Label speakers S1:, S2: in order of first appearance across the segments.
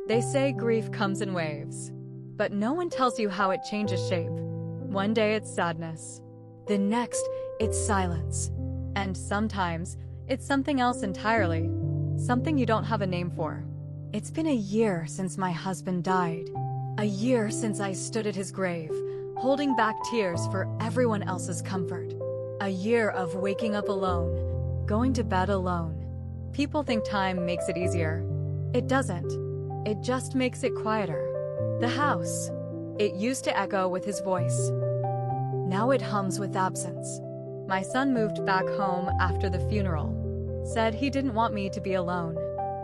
S1: They say grief comes in waves, but no one tells you how it changes shape. One day it's sadness. The next, it's silence. And sometimes, it's something else entirely. Something you don't have a name for. It's been a year since my husband died. A year since I stood at his grave, holding back tears for everyone else's comfort. A year of waking up alone, going to bed alone. People think time makes it easier. It doesn't. It just makes it quieter. The house. It used to echo with his voice. Now it hums with absence. My son moved back home after the funeral. Said he didn't want me to be alone.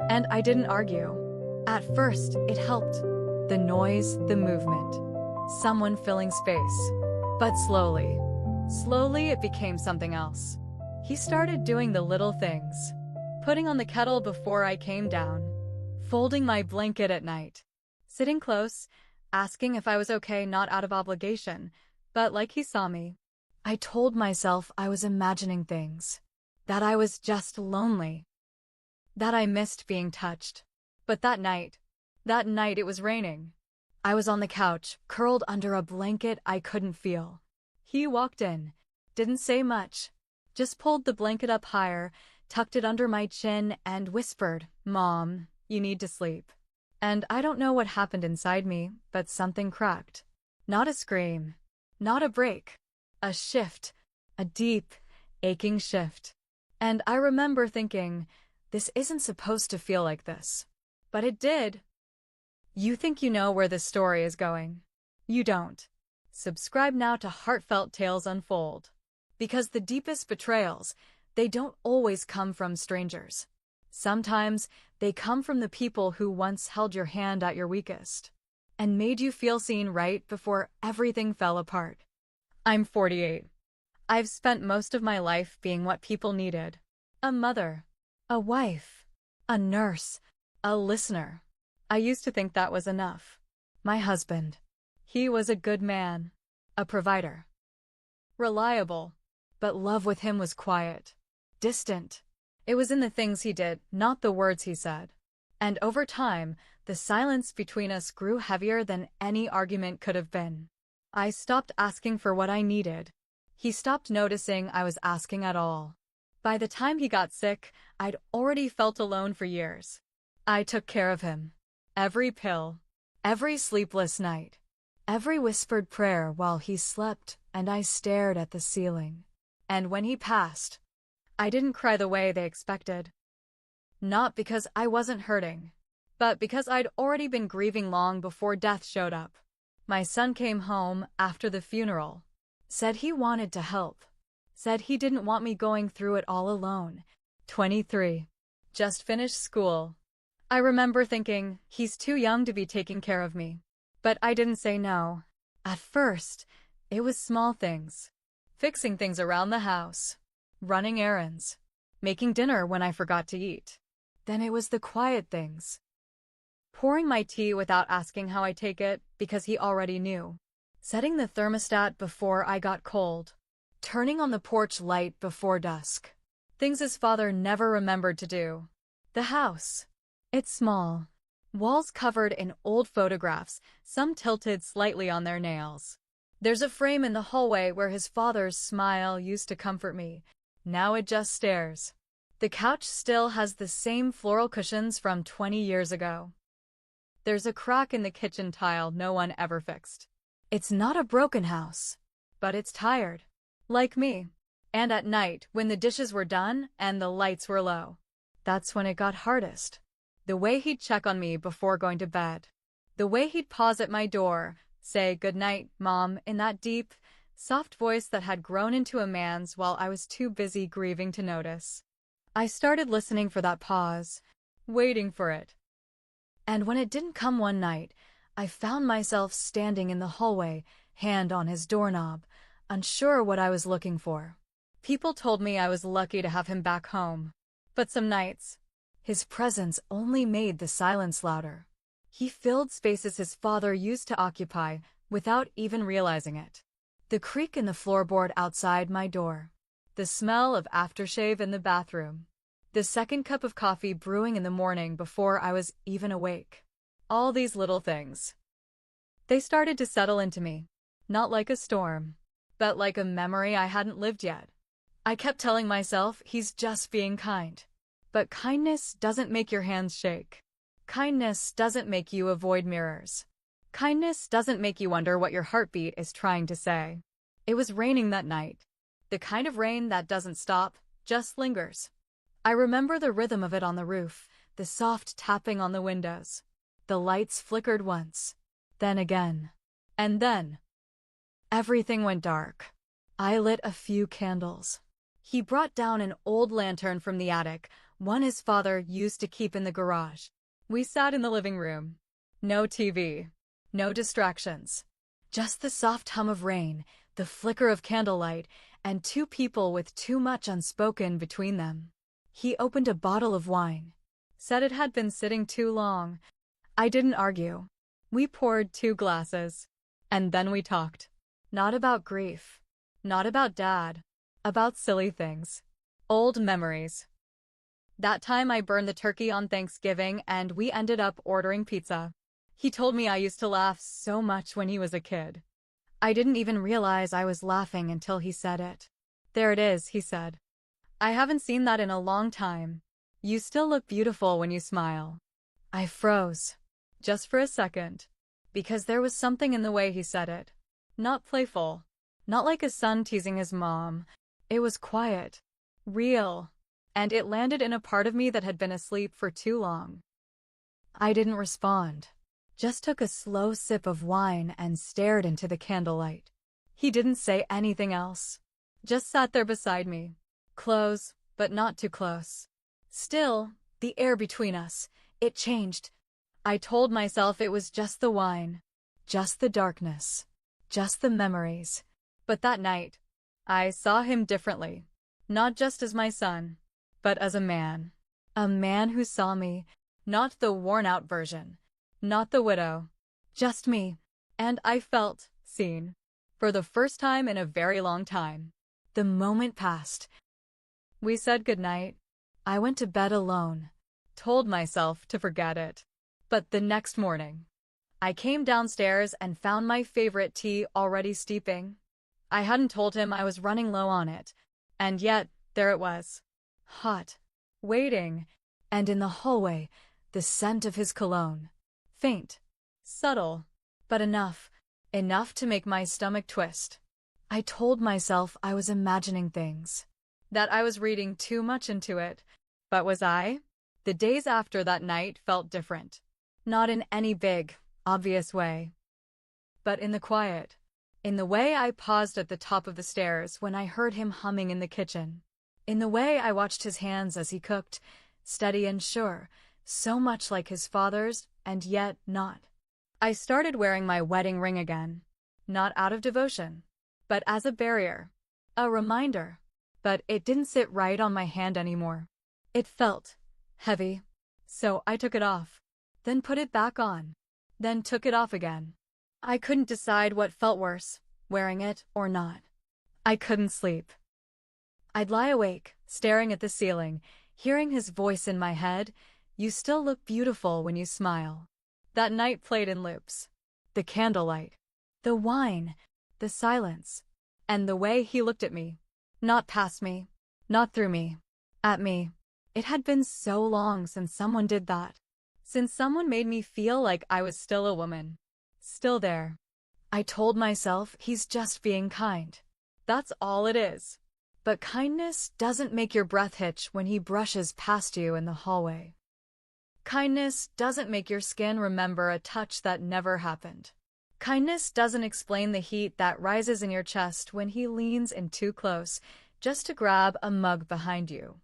S1: And I didn't argue. At first, it helped. The noise, the movement. Someone filling space. But slowly it became something else. He started doing the little things. Putting on the kettle before I came down. Folding my blanket at night. Sitting close, asking if I was okay, not out of obligation, but like he saw me. I told myself I was imagining things. That I was just lonely. That I missed being touched. But that night it was raining. I was on the couch, curled under a blanket I couldn't feel. He walked in, didn't say much, just pulled the blanket up higher, tucked it under my chin, and whispered, "Mom, you need to sleep." And I don't know what happened inside me, but something cracked. Not a scream, not a break. A shift, a deep, aching shift. And I remember thinking, this isn't supposed to feel like this. But it did. You think you know where this story is going. You don't. Subscribe now to Heartfelt Tales Unfold. Because the deepest betrayals, they don't always come from strangers. Sometimes, they come from the people who once held your hand at your weakest. And made you feel seen right before everything fell apart. I'm 48. I've spent most of my life being what people needed. A mother. A wife. A nurse. A listener. I used to think that was enough. My husband. He was a good man. A provider. Reliable. But love with him was quiet. Distant. It was in the things he did, not the words he said. And over time, the silence between us grew heavier than any argument could have been. I stopped asking for what I needed. He stopped noticing I was asking at all. By the time he got sick, I'd already felt alone for years. I took care of him. Every pill. Every sleepless night. Every whispered prayer while he slept and I stared at the ceiling. And when he passed, I didn't cry the way they expected. Not because I wasn't hurting, but because I'd already been grieving long before death showed up. My son came home after the funeral. Said he wanted to help. Said he didn't want me going through it all alone. 23. Just finished school. I remember thinking, he's too young to be taking care of me. But I didn't say no. At first, it was small things. Fixing things around the house. Running errands. Making dinner when I forgot to eat. Then it was the quiet things. Pouring my tea without asking how I take it, because he already knew. Setting the thermostat before I got cold. Turning on the porch light before dusk. Things his father never remembered to do. The house. It's small. Walls covered in old photographs, some tilted slightly on their nails. There's a frame in the hallway where his father's smile used to comfort me. Now it just stares. The couch still has the same floral cushions from 20 years ago. There's a crack in the kitchen tile no one ever fixed. It's not a broken house, but it's tired. Like me. And at night, when the dishes were done and the lights were low, that's when it got hardest. The way he'd check on me before going to bed. The way he'd pause at my door, say, "Good night, Mom," in that deep, soft voice that had grown into a man's while I was too busy grieving to notice. I started listening for that pause, waiting for it. And when it didn't come one night, I found myself standing in the hallway, hand on his doorknob, unsure what I was looking for. People told me I was lucky to have him back home. But some nights, his presence only made the silence louder. He filled spaces his father used to occupy, without even realizing it. The creak in the floorboard outside my door. The smell of aftershave in the bathroom. The second cup of coffee brewing in the morning before I was even awake. All these little things. They started to settle into me. Not like a storm, but like a memory I hadn't lived yet. I kept telling myself he's just being kind. But kindness doesn't make your hands shake. Kindness doesn't make you avoid mirrors. Kindness doesn't make you wonder what your heartbeat is trying to say. It was raining that night. The kind of rain that doesn't stop, just lingers. I remember the rhythm of it on the roof, the soft tapping on the windows. The lights flickered once, then again, and then everything went dark. I lit a few candles. He brought down an old lantern from the attic, one his father used to keep in the garage. We sat in the living room. No TV. No distractions. Just the soft hum of rain, the flicker of candlelight, and two people with too much unspoken between them. He opened a bottle of wine. Said it had been sitting too long. I didn't argue. We poured 2 glasses. And then we talked. Not about grief. Not about Dad. About silly things. Old memories. That time I burned the turkey on Thanksgiving and we ended up ordering pizza. He told me I used to laugh so much when he was a kid. I didn't even realize I was laughing until he said it. There it is, he said. I haven't seen that in a long time. You still look beautiful when you smile. I froze. Just for a second. Because there was something in the way he said it. Not playful. Not like a son teasing his mom. It was quiet. Real. And it landed in a part of me that had been asleep for too long. I didn't respond. Just took a slow sip of wine and stared into the candlelight. He didn't say anything else. Just sat there beside me. Close, but not too close. Still, the air between us, it changed. I told myself it was just the wine. Just the darkness. Just the memories. But that night, I saw him differently. Not just as my son, but as a man. A man who saw me, not the worn-out version. Not the widow. Just me. And I felt seen. For the first time in a very long time. The moment passed. We said goodnight. I went to bed alone. Told myself to forget it. But the next morning, I came downstairs and found my favorite tea already steeping. I hadn't told him I was running low on it. And yet, there it was. Hot. Waiting. And in the hallway, the scent of his cologne. Faint. Subtle. But enough. Enough to make my stomach twist. I told myself I was imagining things. That I was reading too much into it. But was I? The days after that night felt different. Not in any big, obvious way. But in the quiet. In the way I paused at the top of the stairs when I heard him humming in the kitchen. In the way I watched his hands as he cooked, steady and sure, so much like his father's, and yet not. I started wearing my wedding ring again. Not out of devotion, but as a barrier. A reminder. But it didn't sit right on my hand anymore. It felt heavy. So I took it off. Then put it back on. Then took it off again. I couldn't decide what felt worse, wearing it or not. I couldn't sleep. I'd lie awake, staring at the ceiling, hearing his voice in my head, "You still look beautiful when you smile." That night played in loops. The candlelight. The wine. The silence. And the way he looked at me. Not past me. Not through me. At me. It had been so long since someone did that. Since someone made me feel like I was still a woman. Still there. I told myself he's just being kind. That's all it is. But kindness doesn't make your breath hitch when he brushes past you in the hallway. Kindness doesn't make your skin remember a touch that never happened. Kindness doesn't explain the heat that rises in your chest when he leans in too close, just to grab a mug behind you.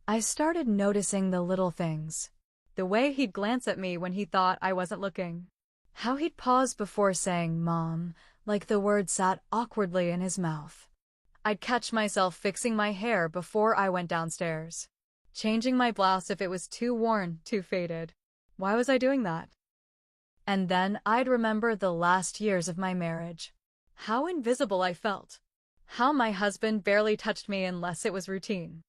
S1: I started noticing the little things. The way he'd glance at me when he thought I wasn't looking. How he'd pause before saying, "Mom," like the word sat awkwardly in his mouth. I'd catch myself fixing my hair before I went downstairs. Changing my blouse if it was too worn, too faded. Why was I doing that? And then I'd remember the last years of my marriage. How invisible I felt. How my husband barely touched me unless it was routine.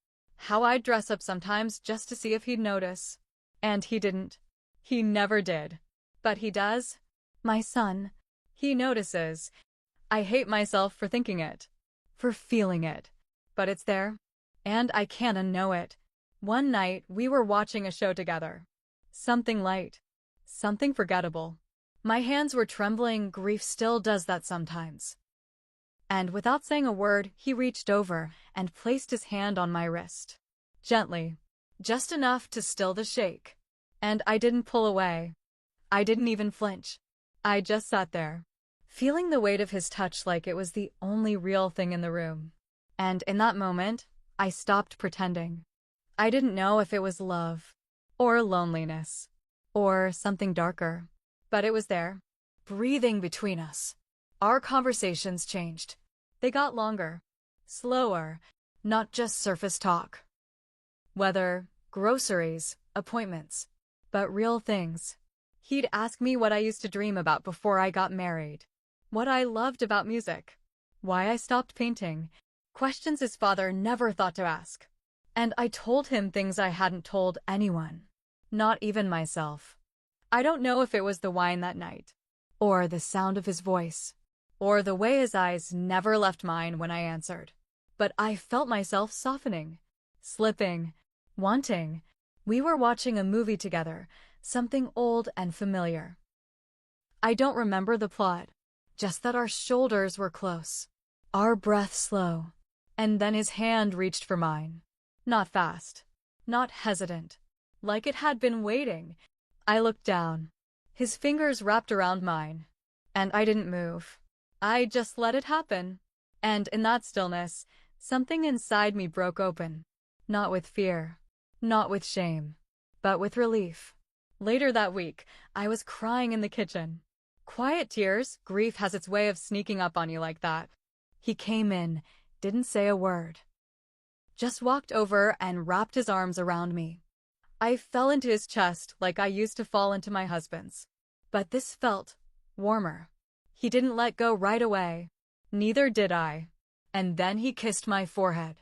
S1: How I'd dress up sometimes just to see if he'd notice. And he didn't. He never did. But he does. My son. He notices. I hate myself for thinking it. For feeling it. But it's there. And I can't unknow it. One night, we were watching a show together. Something light. Something forgettable. My hands were trembling. Grief still does that sometimes. And without saying a word, he reached over and placed his hand on my wrist. Gently. Just enough to still the shake. And I didn't pull away. I didn't even flinch. I just sat there, feeling the weight of his touch like it was the only real thing in the room. And in that moment, I stopped pretending. I didn't know if it was love, or loneliness, or something darker. But it was there, breathing between us. Our conversations changed. They got longer, slower, not just surface talk. Weather, groceries, appointments, but real things. He'd ask me what I used to dream about before I got married, what I loved about music, why I stopped painting, questions his father never thought to ask. And I told him things I hadn't told anyone, not even myself. I don't know if it was the wine that night, or the sound of his voice, or the way his eyes never left mine when I answered. But I felt myself softening, slipping, wanting. We were watching a movie together, something old and familiar. I don't remember the plot, just that our shoulders were close, our breath slow, and then his hand reached for mine. Not fast, not hesitant, like it had been waiting. I looked down. His fingers wrapped around mine, and I didn't move. I just let it happen. And in that stillness, something inside me broke open. Not with fear, not with shame, but with relief. Later that week, I was crying in the kitchen. Quiet tears. Grief has its way of sneaking up on you like that. He came in, didn't say a word. Just walked over and wrapped his arms around me. I fell into his chest like I used to fall into my husband's. But this felt warmer. He didn't let go right away. Neither did I. And then he kissed my forehead.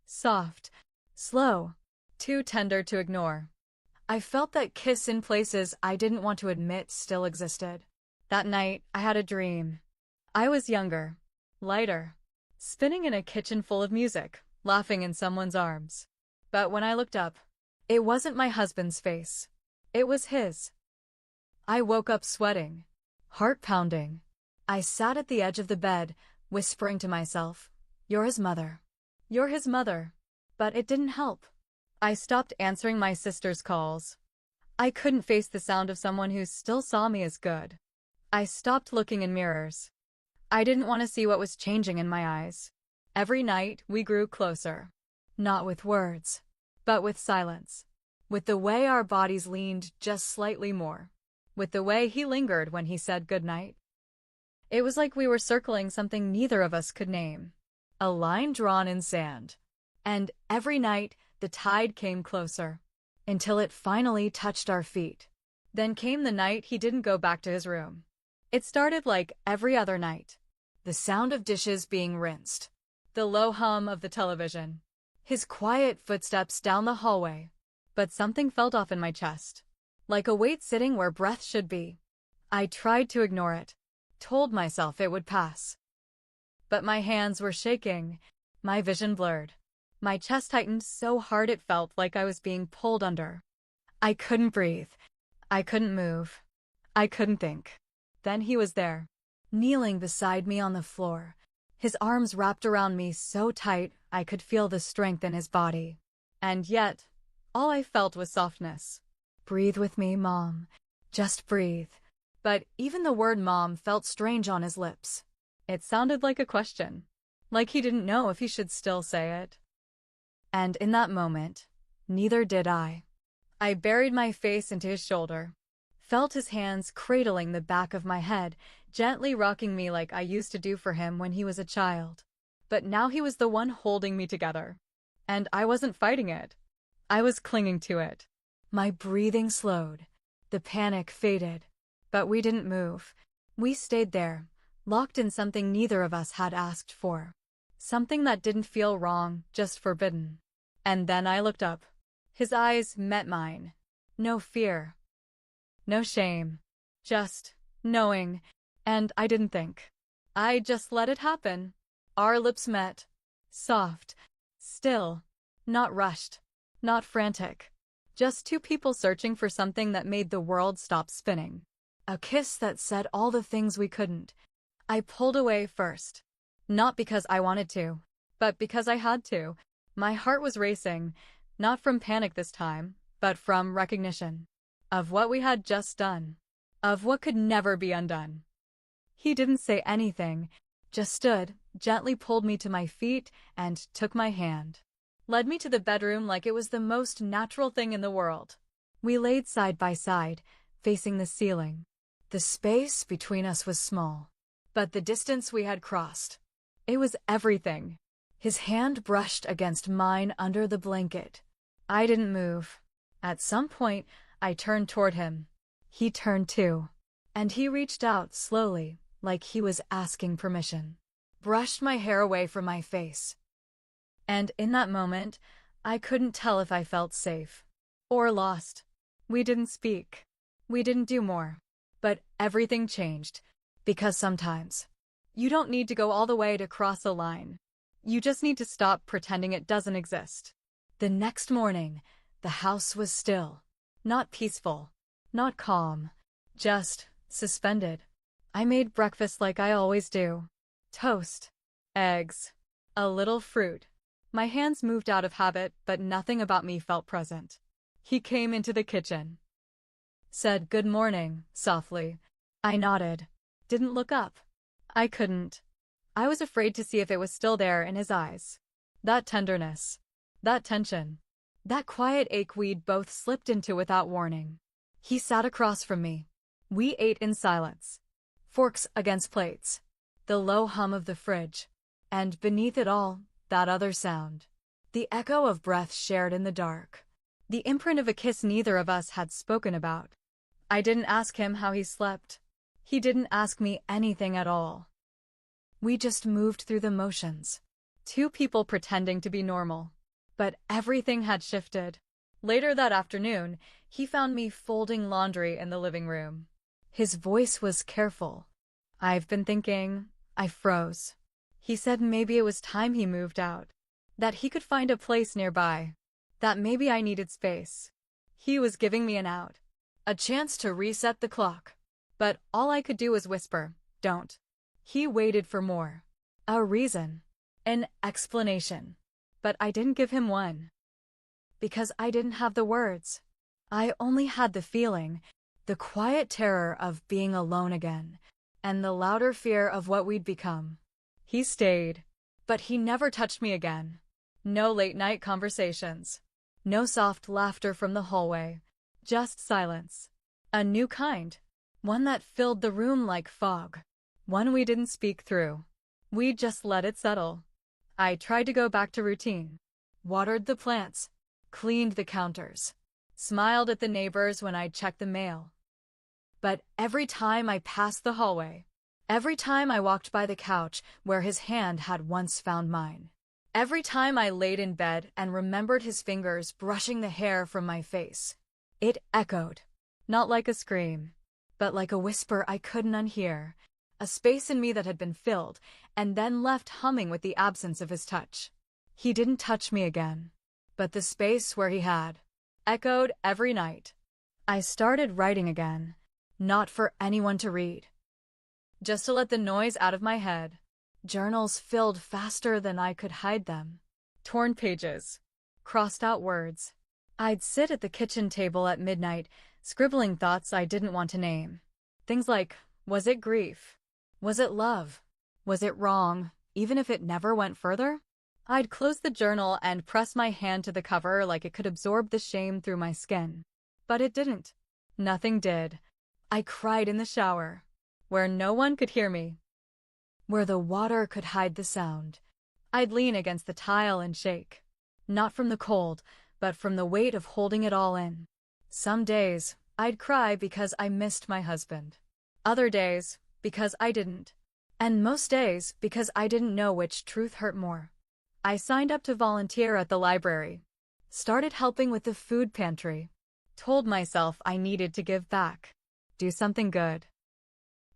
S1: Soft, slow, too tender to ignore. I felt that kiss in places I didn't want to admit still existed. That night, I had a dream. I was younger, lighter, spinning in a kitchen full of music, laughing in someone's arms. But when I looked up, it wasn't my husband's face. It was his. I woke up sweating, heart pounding. I sat at the edge of the bed, whispering to myself, "You're his mother. You're his mother." But it didn't help. I stopped answering my sister's calls. I couldn't face the sound of someone who still saw me as good. I stopped looking in mirrors. I didn't want to see what was changing in my eyes. Every night, we grew closer. Not with words, but with silence. With the way our bodies leaned just slightly more. With the way he lingered when he said goodnight. It was like we were circling something neither of us could name. A line drawn in sand. And every night, the tide came closer, until it finally touched our feet. Then came the night he didn't go back to his room. It started like every other night. The sound of dishes being rinsed. The low hum of the television. His quiet footsteps down the hallway. But something felt off in my chest. Like a weight sitting where breath should be. I tried to ignore it. Told myself it would pass. But my hands were shaking. My vision blurred. My chest tightened so hard it felt like I was being pulled under. I couldn't breathe. I couldn't move. I couldn't think. Then he was there, kneeling beside me on the floor, his arms wrapped around me so tight I could feel the strength in his body. And yet, all I felt was softness. "Breathe with me, Mom. Just breathe." But even the word Mom felt strange on his lips. It sounded like a question, like he didn't know if he should still say it. And in that moment, neither did I. I buried my face into his shoulder, felt his hands cradling the back of my head, gently rocking me like I used to do for him when he was a child. But now he was the one holding me together. And I wasn't fighting it. I was clinging to it. My breathing slowed. The panic faded. But we didn't move. We stayed there, locked in something neither of us had asked for. Something that didn't feel wrong, just forbidden. And then I looked up. His eyes met mine. No fear. No shame. Just knowing. And I didn't think. I just let it happen. Our lips met. Soft. Still. Not rushed. Not frantic. Just two people searching for something that made the world stop spinning. A kiss that said all the things we couldn't. I pulled away first. Not because I wanted to, but because I had to. My heart was racing, not from panic this time, but from recognition. Of what we had just done. Of what could never be undone. He didn't say anything, just stood, gently pulled me to my feet, and took my hand. Led me to the bedroom like it was the most natural thing in the world. We laid side by side, facing the ceiling. The space between us was small, but the distance we had crossed. It was everything. His hand brushed against mine under the blanket. I didn't move. At some point, I turned toward him. He turned too. And he reached out slowly, like he was asking permission. Brushed my hair away from my face. And in that moment, I couldn't tell if I felt safe or lost. We didn't speak. We didn't do more. But everything changed. Because sometimes, you don't need to go all the way to cross a line. You just need to stop pretending it doesn't exist. The next morning, the house was still. Not peaceful. Not calm. Just suspended. I made breakfast like I always do. Toast. Eggs. A little fruit. My hands moved out of habit, but nothing about me felt present. He came into the kitchen. Said good morning, softly. I nodded. Didn't look up. I couldn't. I was afraid to see if it was still there in his eyes. That tenderness. That tension. That quiet ache we'd both slipped into without warning. He sat across from me. We ate in silence. Forks against plates. The low hum of the fridge. And beneath it all, that other sound. The echo of breath shared in the dark. The imprint of a kiss neither of us had spoken about. I didn't ask him how he slept. He didn't ask me anything at all. We just moved through the motions. Two people pretending to be normal. But everything had shifted. Later that afternoon, he found me folding laundry in the living room. His voice was careful. I've been thinking. I froze. He said maybe it was time he moved out. That he could find a place nearby. That maybe I needed space. He was giving me an out. A chance to reset the clock. But all I could do was whisper, don't. He waited for more. A reason. An explanation. But I didn't give him one. Because I didn't have the words. I only had the feeling, the quiet terror of being alone again, and the louder fear of what we'd become. He stayed. But he never touched me again. No late-night conversations. No soft laughter from the hallway. Just silence. A new kind. One that filled the room like fog. One we didn't speak through. We just let it settle. I tried to go back to routine. Watered the plants. Cleaned the counters. Smiled at the neighbors when I'd check the mail. But every time I passed the hallway, every time I walked by the couch where his hand had once found mine, every time I laid in bed and remembered his fingers brushing the hair from my face, it echoed. Not like a scream, but like a whisper I couldn't unhear, a space in me that had been filled and then left humming with the absence of his touch. He didn't touch me again, but the space where he had echoed every night. I started writing again, not for anyone to read, just to let the noise out of my head. Journals filled faster than I could hide them. Torn pages. Crossed out words. I'd sit at the kitchen table at midnight, scribbling thoughts I didn't want to name. Things like, was it grief? Was it love? Was it wrong, even if it never went further? I'd close the journal and press my hand to the cover like it could absorb the shame through my skin. But it didn't. Nothing did. I cried in the shower, where no one could hear me, where the water could hide the sound. I'd lean against the tile and shake, not from the cold, but from the weight of holding it all in. Some days, I'd cry because I missed my husband. Other days, because I didn't. And most days, because I didn't know which truth hurt more. I signed up to volunteer at the library, started helping with the food pantry, told myself I needed to give back. do something good.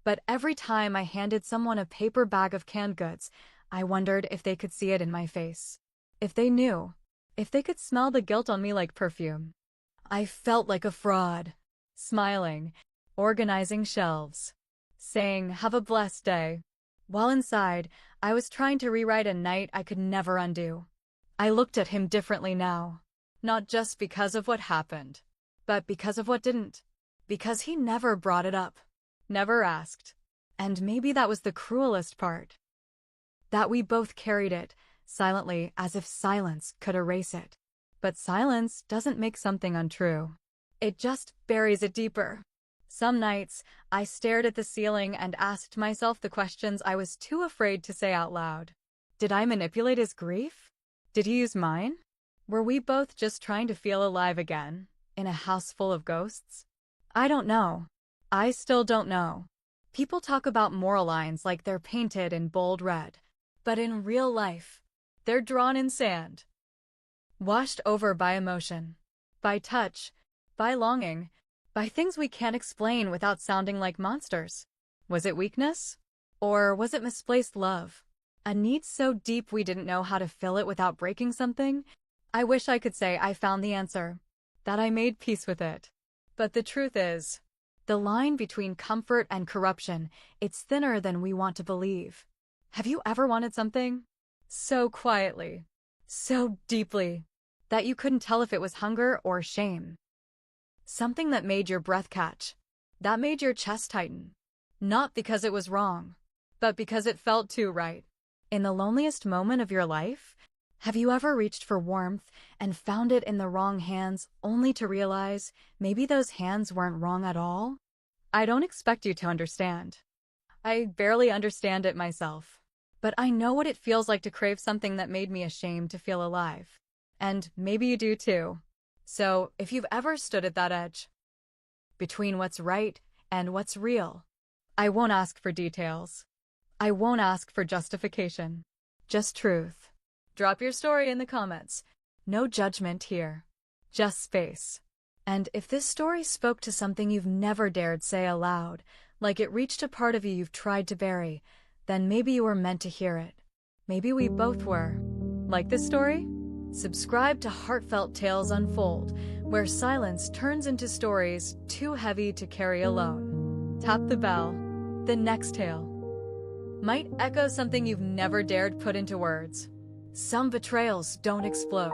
S1: But every time I handed someone a paper bag of canned goods, I wondered if they could see it in my face. If they knew. If they could smell the guilt on me like perfume. I felt like a fraud. Smiling, organizing shelves, saying, "Have a blessed day," while inside, I was trying to rewrite a night I could never undo. I looked at him differently now. Not just because of what happened, but because of what didn't. Because he never brought it up. Never asked. And maybe that was the cruelest part. That we both carried it, silently, as if silence could erase it. But silence doesn't make something untrue. It just buries it deeper. Some nights, I stared at the ceiling and asked myself the questions I was too afraid to say out loud. Did I manipulate his grief? Did he use mine? Were we both just trying to feel alive again, in a house full of ghosts? I don't know. I still don't know. People talk about moral lines like they're painted in bold red, but in real life, they're drawn in sand. Washed over by emotion, by touch, by longing, by things we can't explain without sounding like monsters. Was it weakness? Or was it misplaced love? A need so deep we didn't know how to fill it without breaking something? I wish I could say I found the answer, that I made peace with it. But the truth is, the line between comfort and corruption, it's thinner than we want to believe. Have you ever wanted something? So quietly, so deeply, that you couldn't tell if it was hunger or shame. Something that made your breath catch, that made your chest tighten. Not because it was wrong, but because it felt too right. In the loneliest moment of your life, have you ever reached for warmth and found it in the wrong hands only to realize maybe those hands weren't wrong at all? I don't expect you to understand. I barely understand it myself. But I know what it feels like to crave something that made me ashamed to feel alive. And maybe you do too. So, if you've ever stood at that edge, between what's right and what's real, I won't ask for details. I won't ask for justification. Just truth. Drop your story in the comments. No judgment here. Just space. And if this story spoke to something you've never dared say aloud, like it reached a part of you you've tried to bury, then maybe you were meant to hear it. Maybe we both were. Like this story? Subscribe to Heartfelt Tales Unfold, where silence turns into stories too heavy to carry alone. Tap the bell. The next tale might echo something you've never dared put into words. Some betrayals don't explode.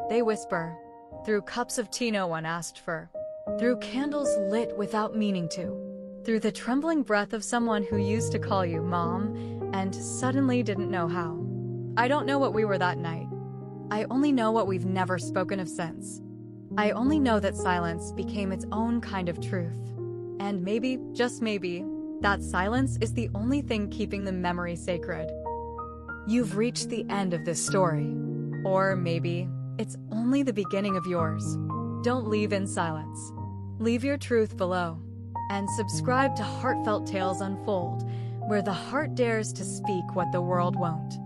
S1: They whisper, through cups of tea no one asked for, through candles lit without meaning to, through the trembling breath of someone who used to call you mom and suddenly didn't know how. I don't know what we were that night. I only know what we've never spoken of since. I only know that silence became its own kind of truth. And maybe, just maybe, that silence is the only thing keeping the memory sacred. You've reached the end of this story. Or maybe, it's only the beginning of yours. Don't leave in silence. Leave your truth below. And subscribe to Heartfelt Tales Unfold, where the heart dares to speak what the world won't.